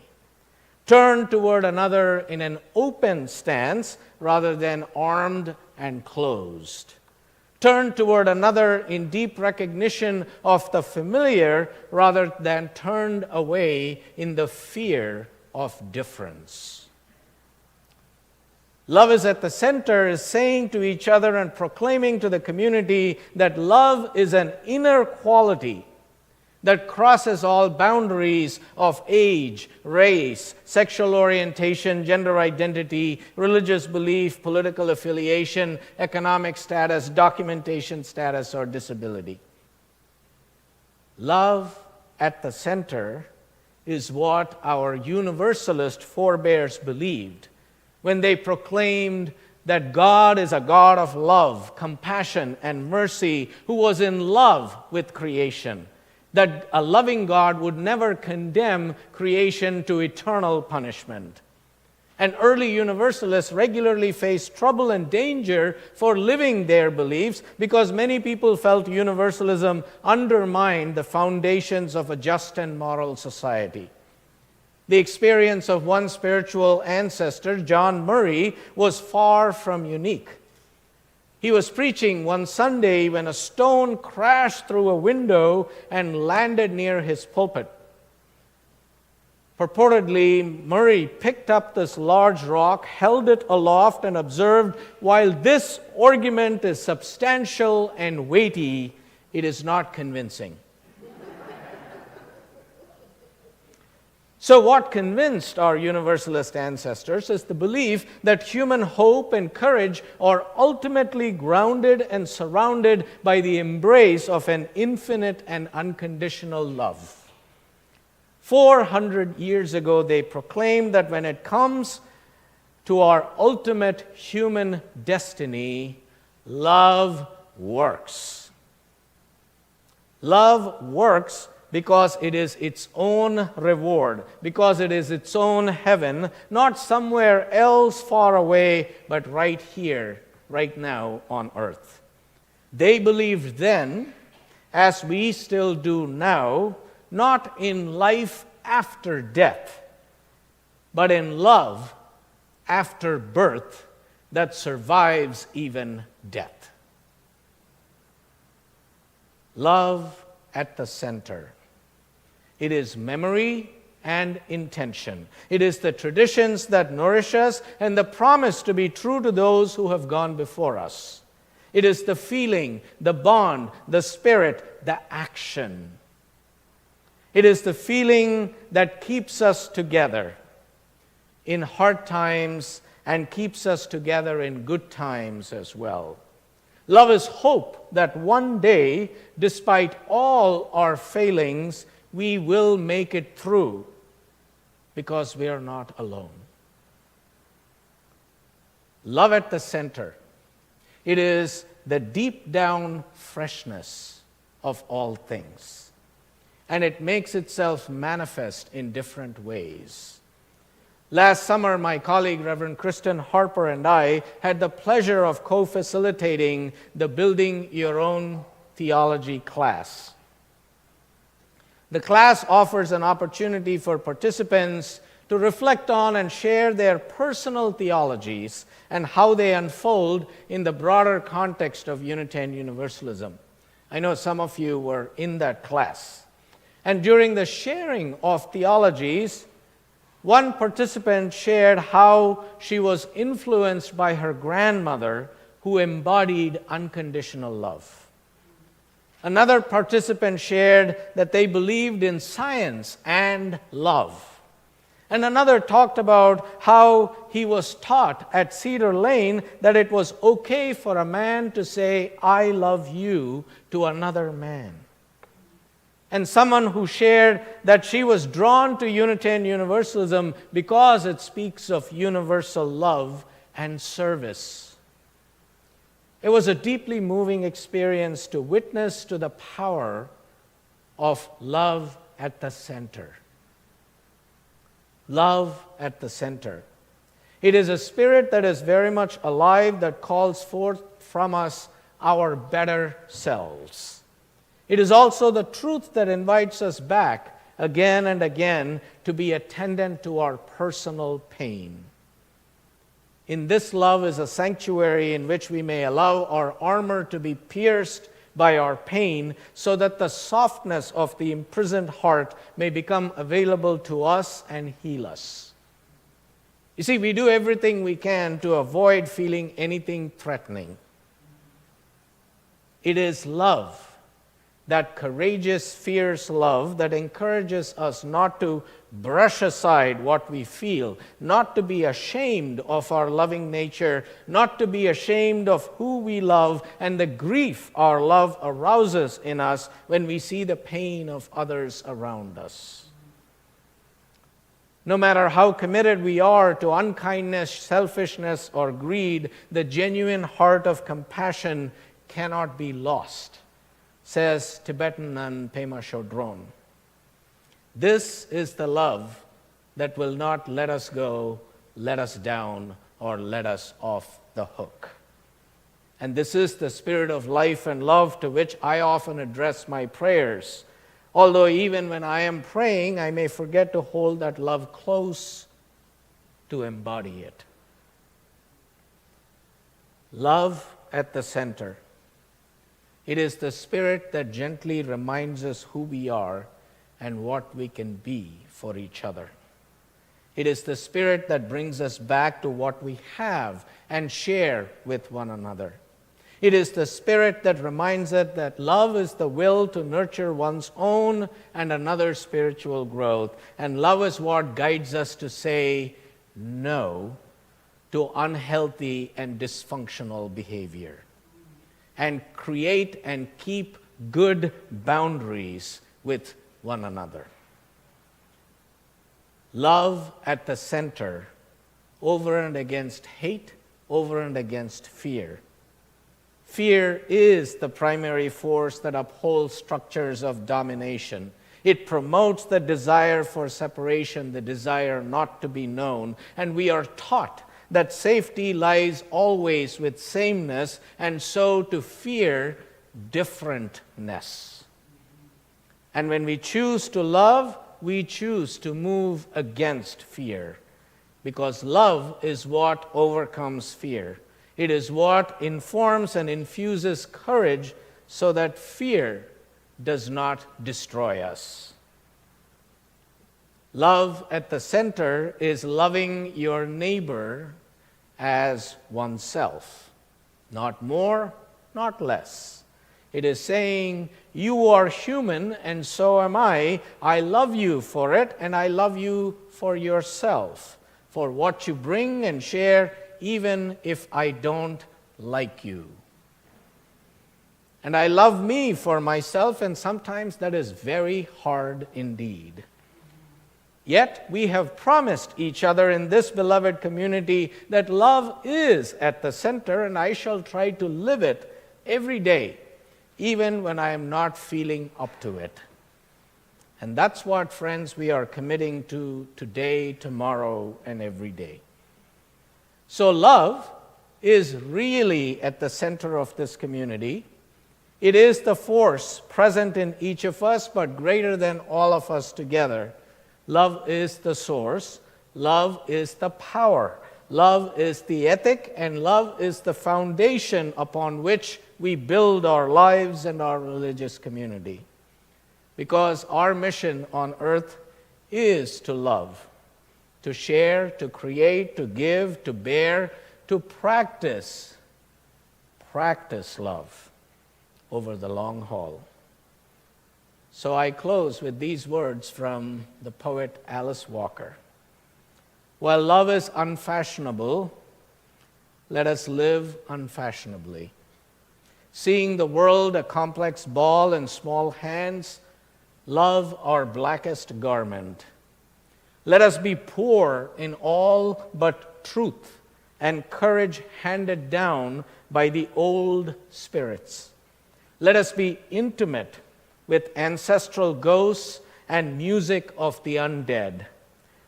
Turned toward another in an open stance rather than armed and closed. Turned toward another in deep recognition of the familiar rather than turned away in the fear of difference. Love is at the center is saying to each other and proclaiming to the community that love is an inner quality that crosses all boundaries of age, race, sexual orientation, gender identity, religious belief, political affiliation, economic status, documentation status, or disability. Love at the center is what our universalist forebears believed when they proclaimed that God is a God of love, compassion, and mercy, who was in love with creation, that a loving God would never condemn creation to eternal punishment. And early universalists regularly faced trouble and danger for living their beliefs because many people felt universalism undermined the foundations of a just and moral society. The experience of one spiritual ancestor, John Murray, was far from unique. He was preaching one Sunday when a stone crashed through a window and landed near his pulpit. Purportedly, Murray picked up this large rock, held it aloft, and observed, "While this argument is substantial and weighty, it is not convincing." So what convinced our universalist ancestors is the belief that human hope and courage are ultimately grounded and surrounded by the embrace of an infinite and unconditional love. 400 years ago, they proclaimed that when it comes to our ultimate human destiny, love works. Love works because it is its own reward, because it is its own heaven, not somewhere else far away, but right here, right now on earth. They believed then, as we still do now, not in life after death, but in love after birth that survives even death. Love at the center. It is memory and intention. It is the traditions that nourish us and the promise to be true to those who have gone before us. It is the feeling, the bond, the spirit, the action. It is the feeling that keeps us together in hard times and keeps us together in good times as well. Love is hope that one day, despite all our failings, we will make it through because we are not alone. Love at the center. It is the deep down freshness of all things. And it makes itself manifest in different ways. Last summer, my colleague, Reverend Kristen Harper, and I had the pleasure of co-facilitating the Building Your Own Theology class. The class offers an opportunity for participants to reflect on and share their personal theologies and how they unfold in the broader context of Unitarian Universalism. I know some of you were in that class. And during the sharing of theologies, one participant shared how she was influenced by her grandmother, who embodied unconditional love. Another participant shared that they believed in science and love. And another talked about how he was taught at Cedar Lane that it was okay for a man to say, "I love you," to another man. And someone who shared that she was drawn to Unitarian Universalism because it speaks of universal love and service. It was a deeply moving experience to witness to the power of love at the center. Love at the center. It is a spirit that is very much alive, that calls forth from us our better selves. It is also the truth that invites us back again and again to be attendant to our personal pain. In this love is a sanctuary in which we may allow our armor to be pierced by our pain, so that the softness of the imprisoned heart may become available to us and heal us. You see, we do everything we can to avoid feeling anything threatening. It is love, that courageous, fierce love, that encourages us not to brush aside what we feel, not to be ashamed of our loving nature, not to be ashamed of who we love and the grief our love arouses in us when we see the pain of others around us. No matter how committed we are to unkindness, selfishness, or greed, the genuine heart of compassion cannot be lost, says Tibetan nun Pema Chodron. This is the love that will not let us go, let us down, or let us off the hook. And this is the spirit of life and love to which I often address my prayers. Although even when I am praying, I may forget to hold that love close to embody it. Love at the center. It is the spirit that gently reminds us who we are and what we can be for each other. It is the spirit that brings us back to what we have and share with one another. It is the spirit that reminds us that love is the will to nurture one's own and another's spiritual growth, and love is what guides us to say no to unhealthy and dysfunctional behavior, and create and keep good boundaries with one another. Love at the center, over and against hate, over and against fear. Fear is the primary force that upholds structures of domination. It promotes the desire for separation, the desire not to be known, and we are taught that safety lies always with sameness, and so to fear differentness. And when we choose to love, we choose to move against fear, because love is what overcomes fear. It is what informs and infuses courage so that fear does not destroy us. Love at the center is loving your neighbor as oneself, not more, not less. It is saying, you are human and so am I. I love you for it, and I love you for yourself, for what you bring and share, even if I don't like you. And I love me for myself, and sometimes that is very hard indeed. Yet we have promised each other in this beloved community that love is at the center, and I shall try to live it every day, even when I am not feeling up to it. And that's what, friends, we are committing to today, tomorrow, and every day. So love is really at the center of this community. It is the force present in each of us, but greater than all of us together. Love is the source. Love is the power. Love is the ethic, and love is the foundation upon which we build our lives and our religious community. Because our mission on earth is to love, to share, to create, to give, to bear, to practice love over the long haul. So I close with these words from the poet Alice Walker. While love is unfashionable, let us live unfashionably. Seeing the world a complex ball in small hands, love our blackest garment. Let us be poor in all but truth and courage handed down by the old spirits. Let us be intimate with ancestral ghosts and music of the undead.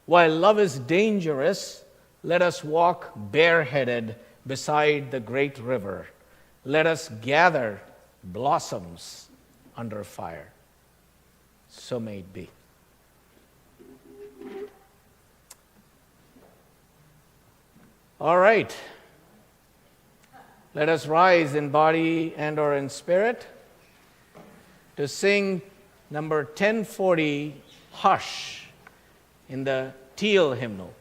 While love is dangerous, let us walk bareheaded beside the great river. Let us gather blossoms under fire. So may it be. All right. Let us rise in body and or in spirit to sing number 1040, Hush, in the Teal hymnal.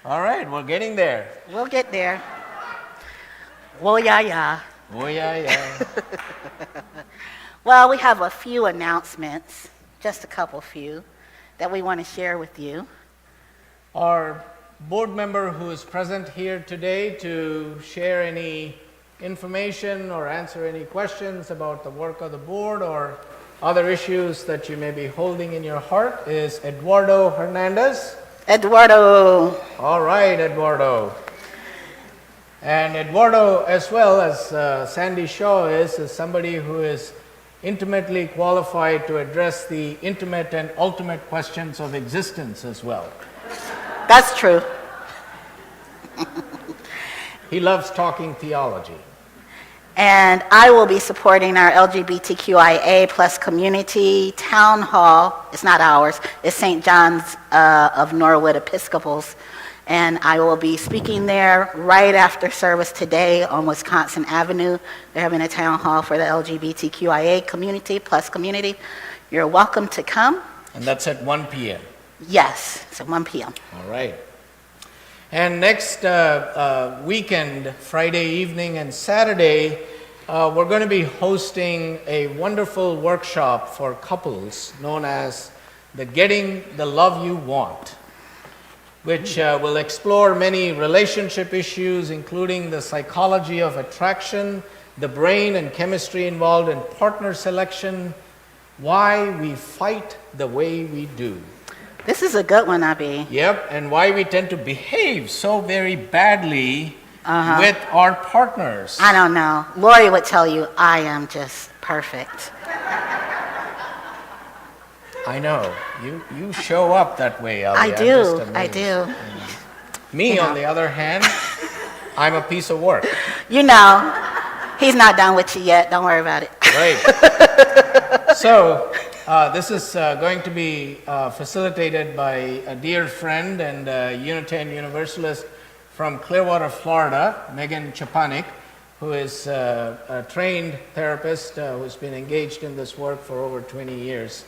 All right, we're getting there. We'll get there. Well, yeah. Oh, yeah. Well, we have a few announcements, just a couple few, that we want to share with you. Our board member who is present here today to share any information or answer any questions about the work of the board or other issues that you may be holding in your heart is Eduardo Hernandez. Eduardo. All right, Eduardo. And Eduardo, as well as Sandy Shaw is somebody who is intimately qualified to address the intimate and ultimate questions of existence as well. That's true. He loves talking theology. And I will be supporting our LGBTQIA plus community town hall. It's not ours. It's St. John's of Norwood Episcopals. And I will be speaking there right after service today on Wisconsin Avenue. They're having a town hall for the LGBTQIA community plus community. You're welcome to come. And that's at 1 p.m. Yes, it's at 1 p.m. All right. And next weekend, Friday evening and Saturday, we're going to be hosting a wonderful workshop for couples known as the Getting the Love You Want, which will explore many relationship issues, including the psychology of attraction, the brain and chemistry involved in partner selection, why we fight the way we do. This is a good one, Abhi. Yep, and why we tend to behave so very badly with our partners. I don't know. Lori would tell you I am just perfect. I know. You show up that way, Abhi. I I'm do. just I amazed. do. Me, You know. on the other hand, I'm a piece of work. You know, he's not done with you yet. Don't worry about it. Right. So, this is going to be facilitated by a dear friend and Unitarian Universalist from Clearwater, Florida, Megan Chapanic, who is a trained therapist who's been engaged in this work for over 20 years.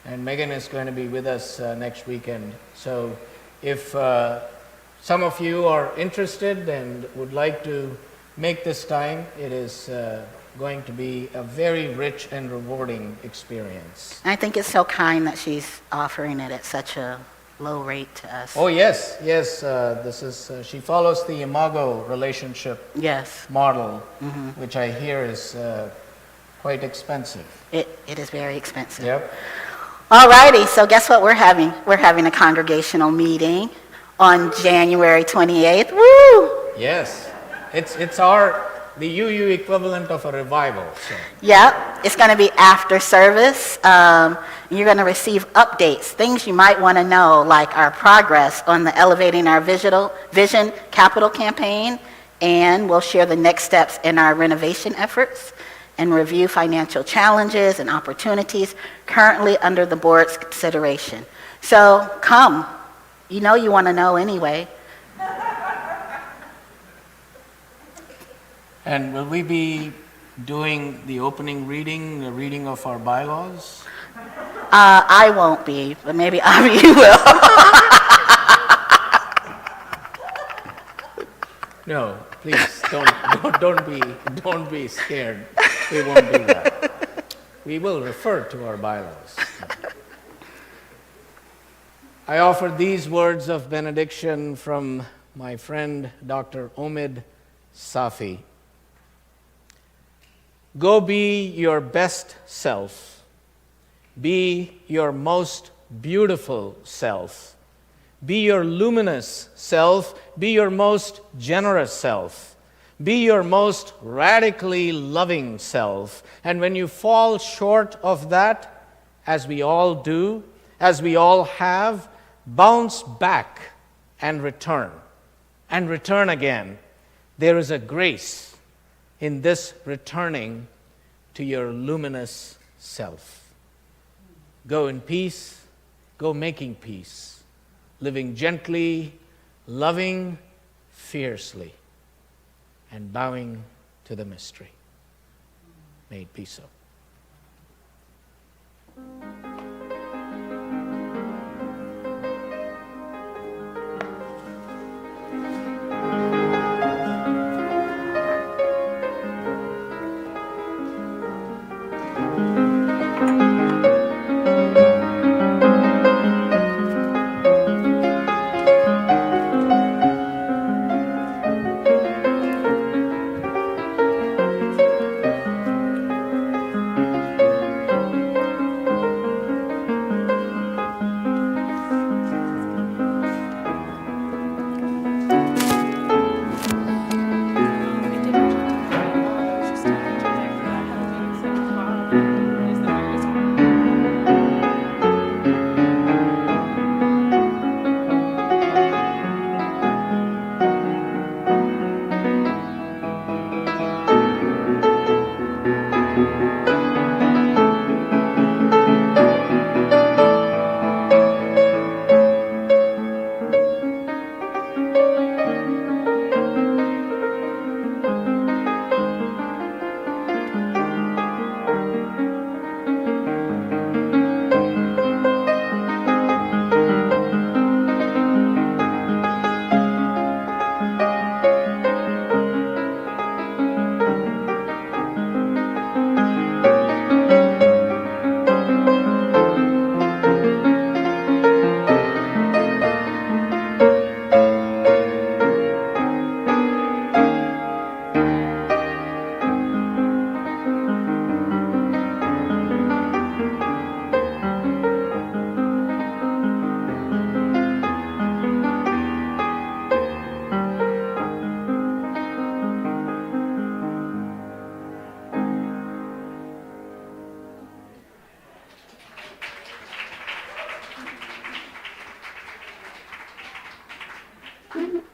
And Megan is going to be with us next weekend. So if some of you are interested and would like to make this time, it is going to be a very rich and rewarding experience. I think it's so kind that she's offering it at such a low rate to us. Oh yes, yes. This is she follows the imago relationship Yes, model, which I hear is quite expensive. it is very expensive. Yep. All righty, so guess what we're having? We're having a congregational meeting on January 28th. Woo! Yes, it's the UU equivalent of a revival. So. Yep, it's going to be after service. You're going to receive updates, things you might want to know, like our progress on the Elevating Our Vision Capital campaign, and we'll share the next steps in our renovation efforts and review financial challenges and opportunities currently under the board's consideration. So come. You know you want to know anyway. And will we be doing the opening reading, the reading of our bylaws? I won't be, but maybe Abhi will. No, please don't be scared. We won't do that. We will refer to our bylaws. I offer these words of benediction from my friend Dr. Omid Safi. Go be your best self. Be your most beautiful self. Be your luminous self. Be your most generous self. Be your most radically loving self. And when you fall short of that, as we all do, as we all have, bounce back and return again. There is a grace in this returning to your luminous self. Go in peace, go making peace, living gently, loving fiercely, and bowing to the mystery. May it be so. Thank you.